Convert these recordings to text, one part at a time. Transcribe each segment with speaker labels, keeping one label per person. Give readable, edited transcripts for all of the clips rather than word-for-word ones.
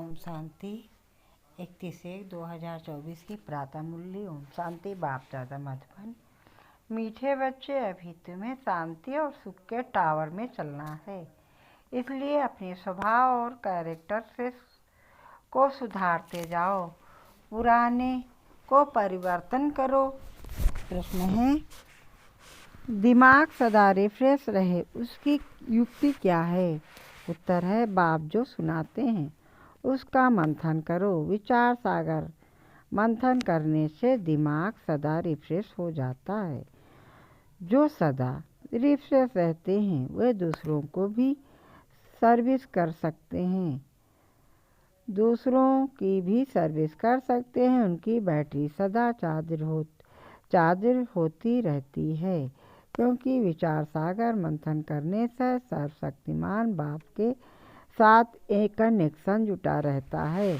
Speaker 1: ओम शांति 31/1/2024 की प्रातः मुरली। ओम शांति। बाप दादा मधुबन। मीठे बच्चे, अभी तुम्हें शांति और सुख के टावर में चलना है, इसलिए अपने स्वभाव और कैरेक्टर से को सुधारते जाओ, पुराने को परिवर्तन करो। प्रश्न है, दिमाग सदा रिफ्रेश रहे उसकी युक्ति क्या है? उत्तर है, बाप जो सुनाते हैं उसका मंथन करो। विचार सागर मंथन करने से दिमाग सदा रिफ्रेश हो जाता है। जो सदा रिफ्रेश रहते हैं वे दूसरों को भी सर्विस कर सकते हैं, दूसरों की भी सर्विस कर सकते हैं। उनकी बैटरी सदा चार्ज होती रहती है, क्योंकि विचार सागर मंथन करने से सर्वशक्तिमान बाप के साथ एक कनेक्शन जुटा रहता है।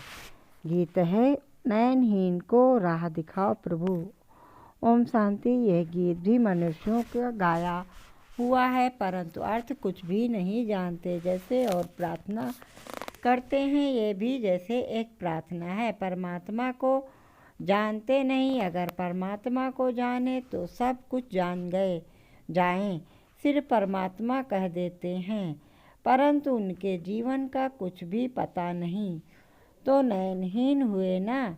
Speaker 1: गीत है, नयनहीन को राह दिखाओ प्रभु। ओम शांति। यह गीत भी मनुष्यों का गाया हुआ है, परंतु अर्थ कुछ भी नहीं जानते जैसे और प्रार्थना करते हैं, ये भी जैसे एक प्रार्थना है। परमात्मा को जानते नहीं, अगर परमात्मा को जाने तो सब कुछ जान जाएं। सिर्फ परमात्मा कह देते हैं, परंतु उनके जीवन का कुछ भी पता नहीं, तो नयनहीन हुए ना।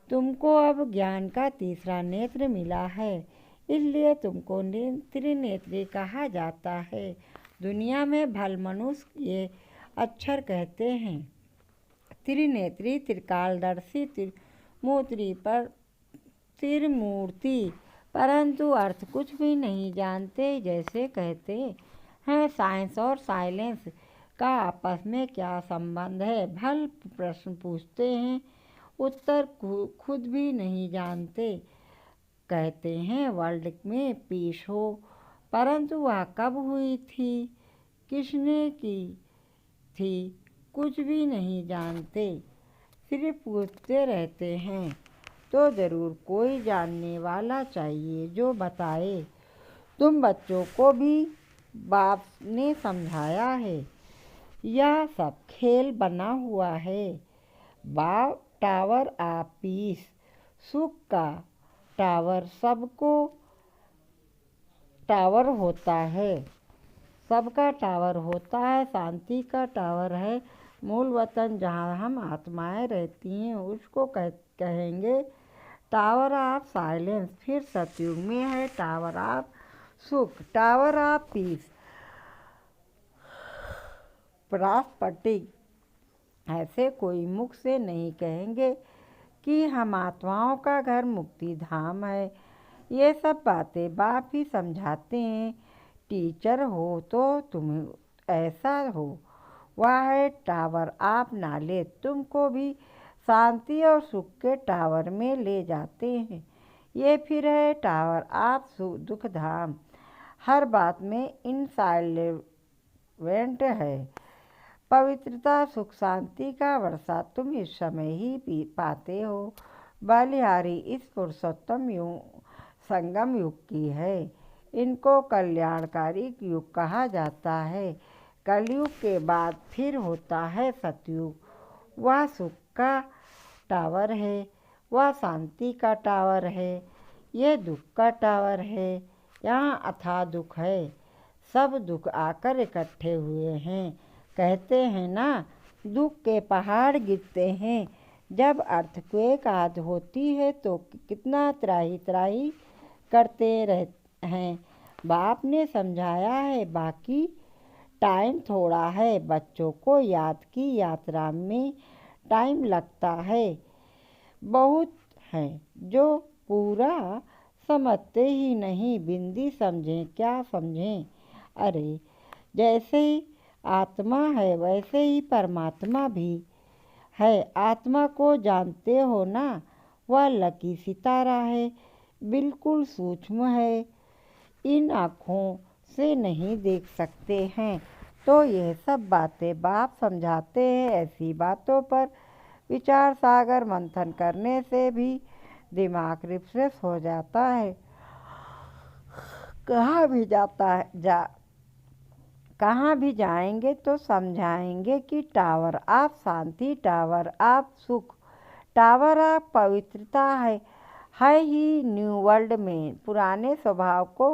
Speaker 1: तुमको अब ज्ञान का तीसरा नेत्र मिला है, इसलिए तुमको त्रिनेत्री कहा जाता है। दुनिया में भल मनुष्य ये अक्षर कहते हैं, त्रिनेत्री, त्रिकालदर्शी, त्रिमूर्ति पर त्रिमूर्ति, परंतु अर्थ कुछ भी नहीं जानते। जैसे कहते हैं, साइंस और साइलेंस का आपस में क्या संबंध है? भल प्रश्न पूछते हैं, उत्तर खुद भी नहीं जानते। कहते हैं वर्ल्ड में पीस हो, परंतु वह कब हुई थी, किसने की थी, कुछ भी नहीं जानते। सिर्फ पूछते रहते हैं, तो ज़रूर कोई जानने वाला चाहिए जो बताए। तुम बच्चों को भी बाप ने समझाया है, यह सब खेल बना हुआ है। बाप टावर ऑफ पीस, सुख का टावर सबको टावर होता है, सबका टावर होता है। शांति का टावर है मूल वतन, जहाँ हम आत्माएं रहती हैं, उसको कहेंगे टावर ऑफ साइलेंस। फिर सतयुग में है टावर ऑफ सुख, टावर ऑफ पीस। प्रॉपर्टी ऐसे कोई मुख से नहीं कहेंगे कि हम आत्माओं का घर मुक्ति धाम है। ये सब बातें बाप ही समझाते हैं। टीचर हो तो तुम ऐसा हो, वह है टावर ऑफ नॉलेज, तुमको भी शांति और सुख के टावर में ले जाते हैं। ये फिर है टावर ऑफ दुख धाम, हर बात में इनसाइलेंट है। पवित्रता, सुख, शांति का वर्षा तुम इस समय ही पाते हो। बलिहारी इस पुरुषोत्तम युग संगम युग की है, इनको कल्याणकारी युग कहा जाता है। कलयुग के बाद फिर होता है सतयुग। वह सुख का टावर है, वह शांति का टावर है, ये दुख का टावर है। यहाँ अथाह दुख है, सब दुख आकर इकट्ठे हुए हैं। कहते हैं ना, दुख के पहाड़ गिरते हैं। जब अर्थक्वेक आदि होती है तो कितना त्राही त्राही करते हैं। बाप ने समझाया है, बाकी टाइम थोड़ा है। बच्चों को याद की यात्रा में टाइम लगता है, बहुत है जो पूरा समझते ही नहीं। बिंदी समझें क्या समझें। अरे, जैसे ही आत्मा है वैसे ही परमात्मा भी है। आत्मा को जानते हो ना, वह लकी सितारा है, बिल्कुल सूक्ष्म है, इन आँखों से नहीं देख सकते हैं। तो यह सब बातें बाप समझाते हैं। ऐसी बातों पर विचार सागर मंथन करने से भी दिमाग रिफ्रेश हो जाता है। कहा भी जाता है कहाँ भी जाएंगे तो समझाएंगे कि tower of Shanti, tower of सुख, टावर ऑफ पवित्रता है ही न्यू वर्ल्ड में। पुराने स्वभाव को,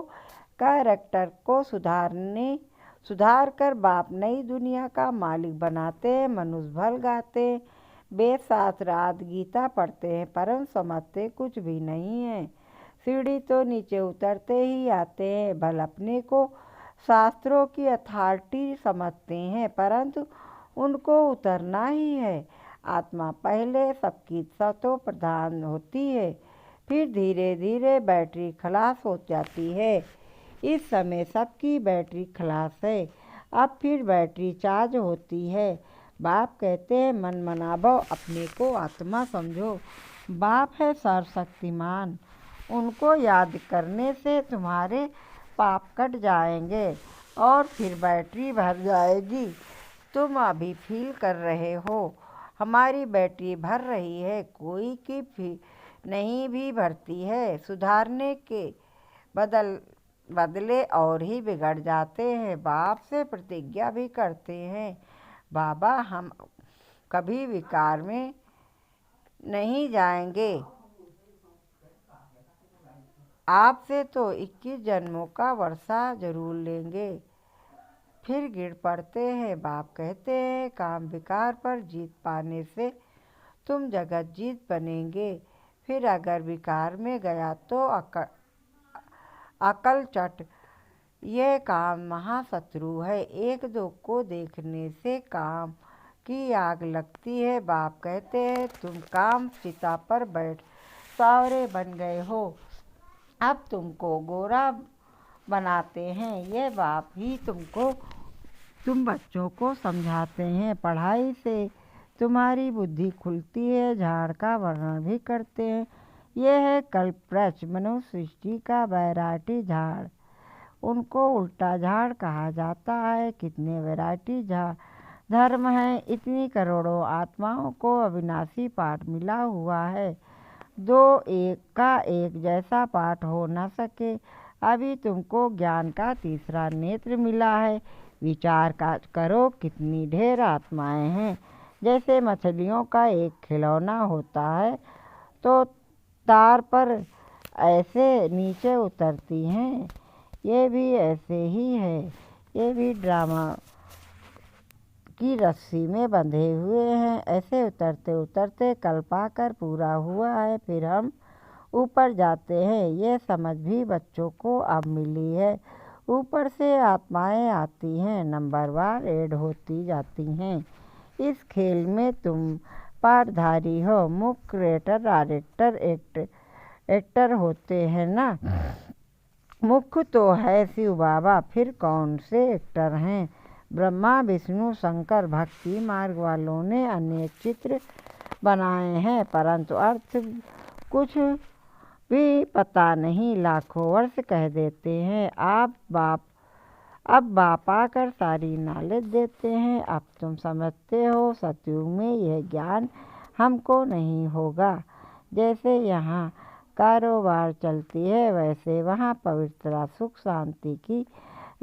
Speaker 1: कैरेक्टर को सुधार कर बाप नई दुनिया का मालिक बनाते हैं। मनुष्य भल गाते हैं, वेद शास्त्र आदि गीता पढ़ते हैं, परंतु समझते कुछ भी नहीं है। सीढ़ी तो नीचे उतरते ही आते हैं। भल अपने को शास्त्रों की अथॉरिटी समझते हैं, परंतु उनको उतरना ही है। आत्मा पहले सबकी सतो प्रधान होती है, फिर धीरे धीरे बैटरी खलास हो जाती है। इस समय सबकी बैटरी खलास है, अब फिर बैटरी चार्ज होती है। बाप कहते हैं मन मनाभो, अपने को आत्मा समझो। बाप है सर्वशक्तिमान, उनको याद करने से तुम्हारे पाप कट जाएंगे और फिर बैटरी भर जाएगी। तुम अभी फील कर रहे हो हमारी बैटरी भर रही है, कोई की नहीं भी भरती है। सुधारने के बदले और ही बिगड़ जाते हैं। बाप से प्रतिज्ञा भी करते हैं, बाबा हम कभी विकार में नहीं जाएंगे, आपसे तो 21 जन्मों का वर्षा जरूर लेंगे। फिर गिर पड़ते हैं। बाप कहते हैं काम विकार पर जीत पाने से तुम जगत जीत बनेंगे। फिर अगर विकार में गया तो अकल चट, यह काम महाशत्रु है। एक दो को देखने से काम की आग लगती है। बाप कहते हैं तुम काम चिता पर बैठ सावरे बन गए हो, अब तुमको गोरा बनाते हैं। ये बाप ही तुम बच्चों को समझाते हैं। पढ़ाई से तुम्हारी बुद्धि खुलती है, झाड़ का वर्णन भी करते हैं। यह है कल्पवृक्ष, मनुष्य सृष्टि का वैरायटी झाड़, उनको उल्टा झाड़ कहा जाता है। कितने वैरायटी धर्म हैं, इतनी करोड़ों आत्माओं को अविनाशी पाठ मिला हुआ है। दो एक का एक जैसा पाठ हो न सके। अभी तुमको ज्ञान का तीसरा नेत्र मिला है। विचार का करो कितनी ढेर आत्माएं हैं। जैसे मछलियों का एक खिलौना होता है तो तार पर ऐसे नीचे उतरती हैं, ये भी ऐसे ही है। ये भी ड्रामा की रस्सी में बंधे हुए हैं, ऐसे उतरते उतरते कल पाकर पूरा हुआ है, फिर हम ऊपर जाते हैं। ये समझ भी बच्चों को अब मिली है। ऊपर से आत्माएं आती हैं, नंबरवार ऐड होती जाती हैं। इस खेल में तुम पाठधारी हो, मुख्य क्रिएटर डायरेक्टर एक्टर होते हैं ना। मुख्य तो है शिव बाबा, फिर कौन से एक्टर हैं। ब्रह्मा विष्णु शंकर भक्ति मार्ग वालों ने अनेक चित्र बनाए हैं, परंतु अर्थ कुछ भी पता नहीं। लाखों वर्ष कह देते हैं। अब बाप आकर सारी नॉलेज देते हैं। अब तुम समझते हो सतयुग में यह ज्ञान हमको नहीं होगा। जैसे यहाँ कारोबार चलती है, वैसे वहाँ पवित्रता सुख शांति की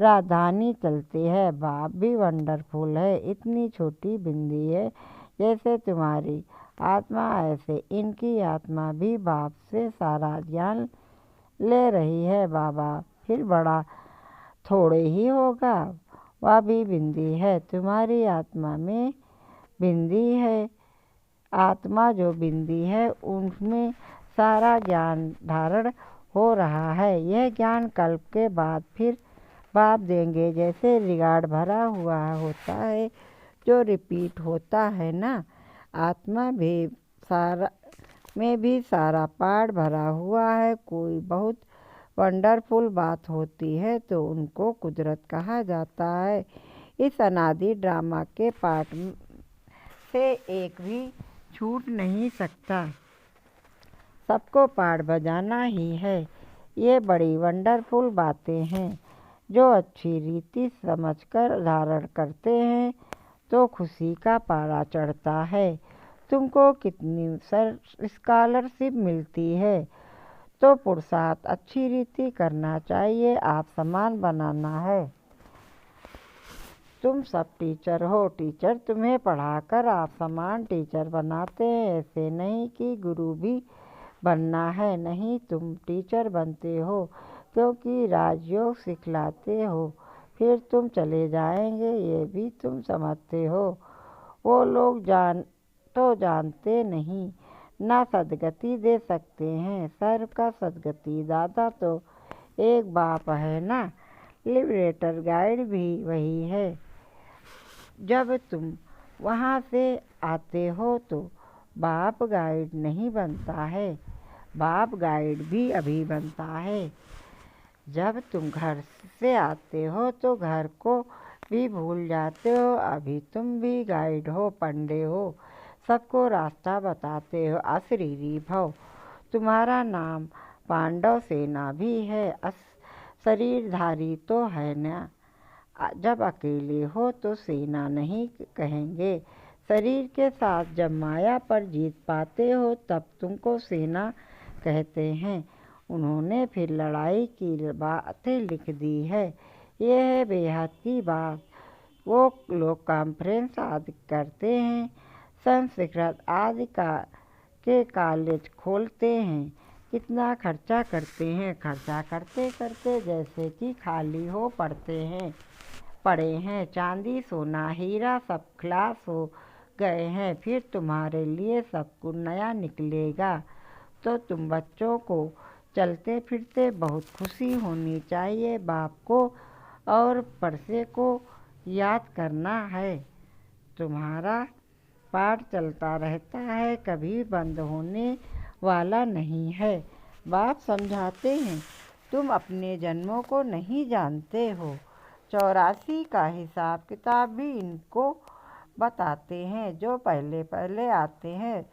Speaker 1: राजधानी चलती है। बाप भी वंडरफुल है, इतनी छोटी बिंदी है जैसे तुम्हारी आत्मा, ऐसे इनकी आत्मा भी बाप से सारा ज्ञान ले रही है। बाबा फिर बड़ा थोड़े ही होगा, वह भी बिंदी है। तुम्हारी आत्मा में बिंदी है, आत्मा जो बिंदी है उनमें सारा ज्ञान धारण हो रहा है। यह ज्ञान कल्प के बाद फिर बाप देंगे। जैसे रिकॉर्ड भरा हुआ होता है जो रिपीट होता है ना, आत्मा भी सारा पाठ भरा हुआ है। कोई बहुत वंडरफुल बात होती है तो उनको कुदरत कहा जाता है। इस अनादि ड्रामा के पाठ से एक भी छूट नहीं सकता, सबको पाठ बजाना ही है। ये बड़ी वंडरफुल बातें हैं जो अच्छी रीति समझकर धारण करते हैं तो खुशी का पारा चढ़ता है। तुमको कितनी स्कॉलरशिप मिलती है तो पुरुषार्थ अच्छी रीति करना चाहिए। आप समान बनाना है। तुम सब टीचर हो। टीचर तुम्हें पढ़ाकर आप समान टीचर बनाते हैं। ऐसे नहीं कि गुरु भी बनना है। नहीं, तुम टीचर बनते हो क्योंकि राजयोग सिखलाते हो, फिर तुम चले जाएंगे, ये भी तुम समझते हो। वो लोग जानते नहीं, ना सदगति दे सकते हैं। सर्व का सदगति दाता तो एक बाप है ना। लिबरेटर गाइड भी वही है। जब तुम वहाँ से आते हो तो बाप गाइड नहीं बनता है, बाप गाइड भी अभी बनता है। जब तुम घर से आते हो तो घर को भी भूल जाते हो। अभी तुम भी गाइड हो, पंडे हो, सबको रास्ता बताते हो। अशरीरी भव। तुम्हारा नाम पांडव सेना भी है। शरीरधारी तो है ना। जब अकेले हो तो सेना नहीं कहेंगे। शरीर के साथ जब माया पर जीत पाते हो तब तुमको सेना कहते हैं। उन्होंने फिर लड़ाई की बातें लिख दी है। ये है बेहद की बात। वो लोग कॉन्फ्रेंस आदि करते हैं, संस्कृत आदि के कॉलेज खोलते हैं। कितना खर्चा करते हैं। खर्चा करते करते जैसे कि खाली हो पड़े हैं। चांदी सोना हीरा सब खलास हो गए हैं। फिर तुम्हारे लिए सब कुछ नया निकलेगा। तो तुम बच्चों को चलते फिरते बहुत खुशी होनी चाहिए। बाप को और परसे को याद करना है। तुम्हारा पाठ चलता रहता है, कभी बंद होने वाला नहीं है। बाप समझाते हैं, तुम अपने जन्मों को नहीं जानते हो। 84 का हिसाब किताब भी इनको बताते हैं। जो पहले पहले आते हैं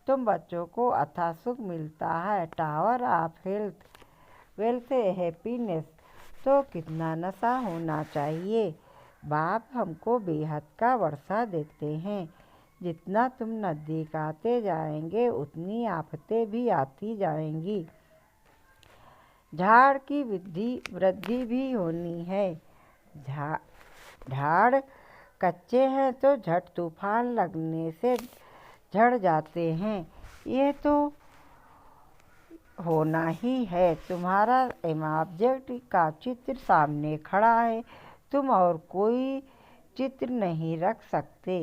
Speaker 1: तुम बच्चों को अथाह सुख मिलता है। Tower of health, wealth, happiness. तो कितना नशा होना चाहिए। बाप हमको बेहद का वर्षा देते हैं। जितना तुम नज़दीक आते जाएंगे उतनी आफतें भी आती जाएंगी। झाड़ की वृद्धि भी होनी है। झाड़ कच्चे हैं तो झट तूफान लगने से झड़ जाते हैं। ये तो होना ही है। तुम्हारा ऑब्जेक्ट का चित्र सामने खड़ा है, तुम और कोई चित्र नहीं रख सकते।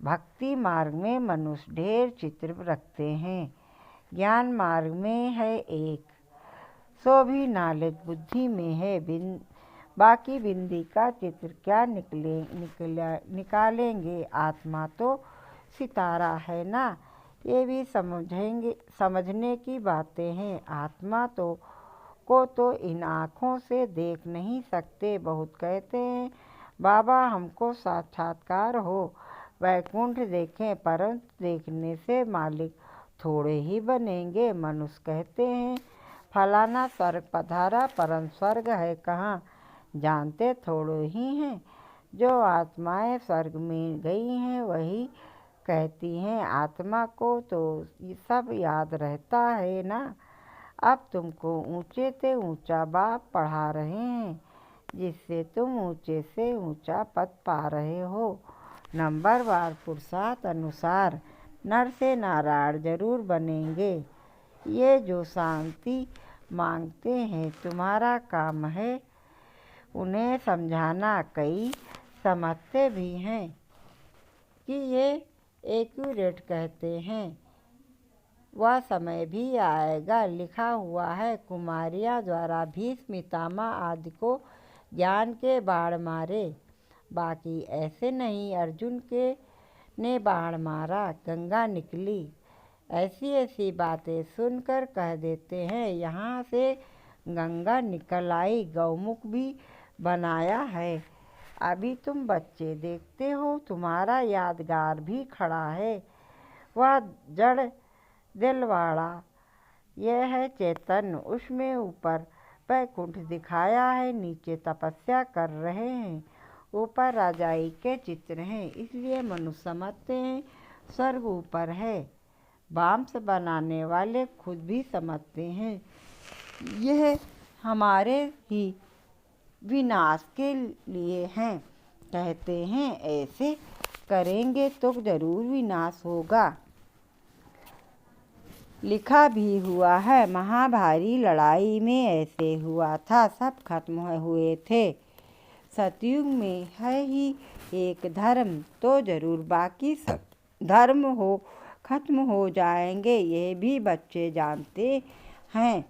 Speaker 1: भक्ति मार्ग में मनुष्य ढेर चित्र रखते हैं। ज्ञान मार्ग में है एक, सो भी नॉलेज बुद्धि में है। बाकी बिंदी का चित्र क्या निकालेंगे। आत्मा तो सितारा है ना। ये भी समझने की बातें हैं। आत्मा को इन आँखों से देख नहीं सकते। बहुत कहते हैं बाबा हमको साक्षात्कार हो, वैकुंठ देखें, परंतु देखने से मालिक थोड़े ही बनेंगे। मनुष्य कहते हैं फलाना स्वर्ग पधारा, परंतु स्वर्ग है कहाँ, जानते थोड़े ही हैं। जो आत्माएं स्वर्ग में गई हैं वही कहती हैं आत्मा को तो सब याद रहता है ना। अब तुमको ऊंचे से ऊंचा बाप पढ़ा रहे हैं, जिससे तुम ऊंचे से ऊंचा पद पा रहे हो। नंबरवार पुरुषार्थ अनुसार नर से नारायण जरूर बनेंगे। ये जो शांति मांगते हैं तुम्हारा काम है उन्हें समझाना। कई समझते भी हैं कि ये एक्यूरेट कहते हैं। वह समय भी आएगा, लिखा हुआ है कुमारियाँ द्वारा भीष्म पितामह आदि को ज्ञान के बाण मारे। बाकी ऐसे नहीं। अर्जुन ने बाण मारा, गंगा निकली। ऐसी ऐसी बातें सुनकर कह देते हैं यहाँ से गंगा निकल आई। गौमुख भी बनाया है। अभी तुम बच्चे देखते हो, तुम्हारा यादगार भी खड़ा है। वह जड़ दिलवाड़ा यह है चैतन्य, उसमें ऊपर वैकुंठ दिखाया है, नीचे तपस्या कर रहे हैं, ऊपर राजाई के चित्र हैं। इसलिए मनुष्य समझते हैं स्वर्ग ऊपर है। बाम्स बनाने वाले खुद भी समझते हैं यह हमारे ही विनाश के लिए हैं। कहते हैं ऐसे करेंगे तो जरूर विनाश होगा। लिखा भी हुआ है, महाभारी लड़ाई में ऐसे हुआ था, सब खत्म हुए थे। सतयुग में है ही एक धर्म, तो जरूर बाकी सब धर्म खत्म हो जाएंगे, ये भी बच्चे जानते हैं।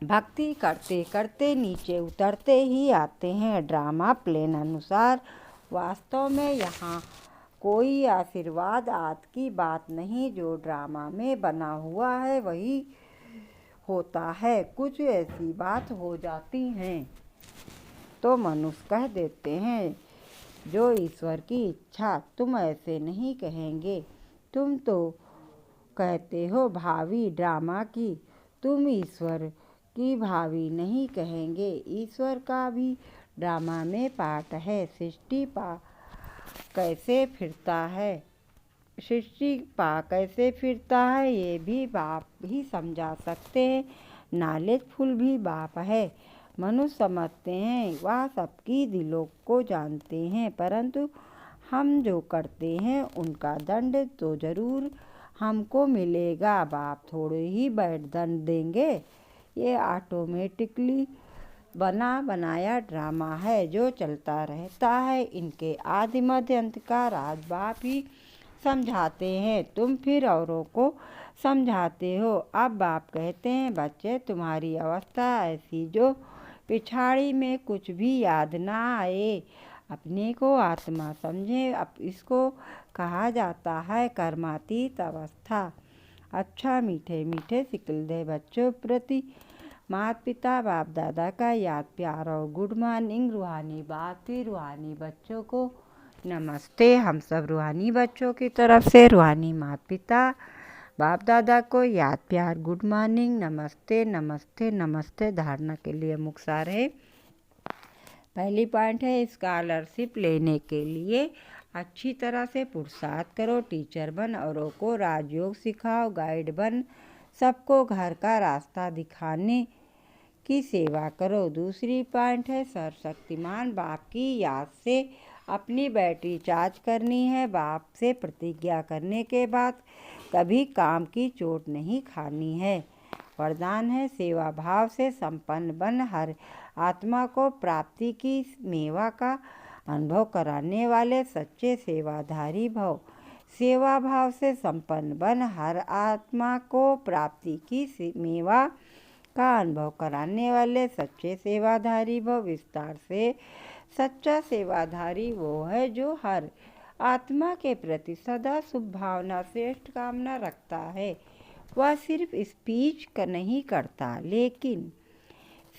Speaker 1: भक्ति करते करते नीचे उतरते ही आते हैं ड्रामा प्लान अनुसार। वास्तव में यहाँ कोई आशीर्वाद आदि की बात नहीं, जो ड्रामा में बना हुआ है वही होता है। कुछ ऐसी बात हो जाती हैं तो मनुष्य कह देते हैं, जो ईश्वर की इच्छा। तुम ऐसे नहीं कहेंगे, तुम तो कहते हो भावी ड्रामा की, तुम ईश्वर की भावी नहीं कहेंगे। ईश्वर का भी ड्रामा में पार्ट है। सृष्टि पा कैसे फिरता है ये भी बाप ही समझा सकते हैं। नॉलेजफुल भी बाप है। मनुष्य समझते हैं वह सबकी दिलों को जानते हैं, परंतु हम जो करते हैं उनका दंड तो जरूर हमको मिलेगा। बाप थोड़े ही बैठ दंड देंगे, ये ऑटोमेटिकली बनाया ड्रामा है जो चलता रहता है। इनके आदि मध्य अंत का राज बाप ही समझाते हैं, तुम फिर औरों को समझाते हो। अब बाप कहते हैं, बच्चे तुम्हारी अवस्था ऐसी जो पिछाड़ी में कुछ भी याद ना आए, अपने को आत्मा समझे। अब इसको कहा जाता है कर्मातीत अवस्था। अच्छा मीठे मीठे सिकलदे बच्चों प्रति माता पिता बाप दादा का याद प्यार और गुड मॉर्निंग। रूहानी बात थी रूहानी बच्चों को नमस्ते। हम सब रूहानी बच्चों की तरफ से रूहानी माता पिता बाप दादा को याद प्यार गुड मॉर्निंग नमस्ते नमस्ते नमस्ते। धारणा के लिए मुख्तार है। पहली पॉइंट है, स्कॉलरशिप लेने के लिए अच्छी तरह से पुरुषार्थ करो, टीचर बन, औरों को राजयोग सिखाओ, गाइड बन, सबको घर का रास्ता दिखाने की सेवा करो। दूसरी पॉइंट है, सर्वशक्तिमान बाप की याद से अपनी बैटरी चार्ज करनी है। बाप से प्रतिज्ञा करने के बाद कभी काम की चोट नहीं खानी है। वरदान है, सेवा भाव से संपन्न बन, हर आत्मा को प्राप्ति की मेवा का अनुभव कराने वाले सच्चे सेवाधारी भव। सेवा भाव से संपन्न बन, हर आत्मा को प्राप्ति की मेवा का अनुभव कराने वाले सच्चे सेवाधारी भव। विस्तार से सच्चा सेवाधारी वो है जो हर आत्मा के प्रति सदा शुभ भावना श्रेष्ठ कामना रखता है। वह सिर्फ स्पीच का नहीं करता, लेकिन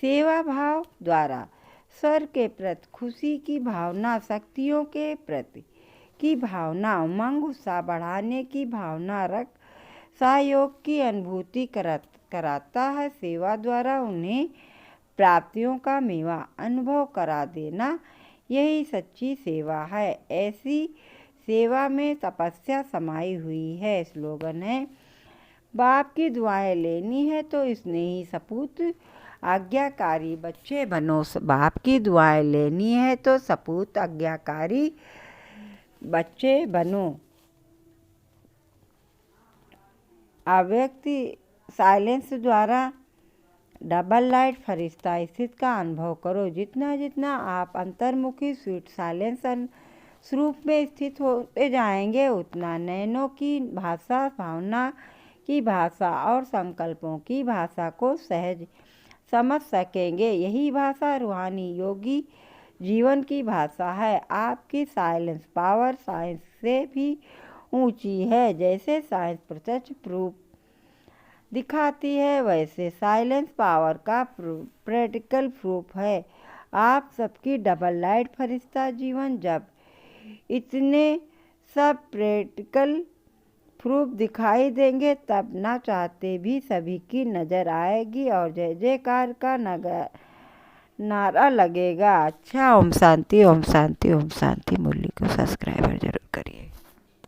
Speaker 1: सेवा भाव द्वारा स्वर के प्रति खुशी की भावना, शक्तियों के प्रति की भावना, उमंग उत्साह बढ़ाने की भावना रख सहयोग की अनुभूति कराता है। सेवा द्वारा उन्हें प्राप्तियों का मेवा अनुभव करा देना, यही सच्ची सेवा है। ऐसी सेवा में तपस्या समाई हुई है। स्लोगन है, बाप की दुआएं लेनी है तो स्नेही सपूत आज्ञाकारी बच्चे बनो। बाप की दुआएं लेनी है तो सपूत आज्ञाकारी बच्चे बनो। अव्यक्ति साइलेंस द्वारा डबल लाइट फरिश्ता स्थित का अनुभव करो। जितना जितना आप अंतर्मुखी स्वीट साइलेंस स्वरूप में स्थित होते जाएंगे, उतना नयनों की भाषा, भावना की भाषा और संकल्पों की भाषा को सहज समझ सकेंगे। यही भाषा रूहानी योगी जीवन की भाषा है। आपकी साइलेंस पावर साइंस से भी ऊंची है। जैसे साइंस प्रत्यक्ष प्रूफ दिखाती है, वैसे साइलेंस पावर का प्रैक्टिकल प्रूफ है। आप सबकी डबल लाइट फरिश्ता जीवन जब इतने सब प्रैक्टिकल प्रूफ दिखाई देंगे, तब ना चाहते भी सभी की नज़र आएगी और जय जयकार का नारा लगेगा। अच्छा, ओम शांति ओम शांति ओम शांति। मुरली को सब्सक्राइबर जरूर करिए।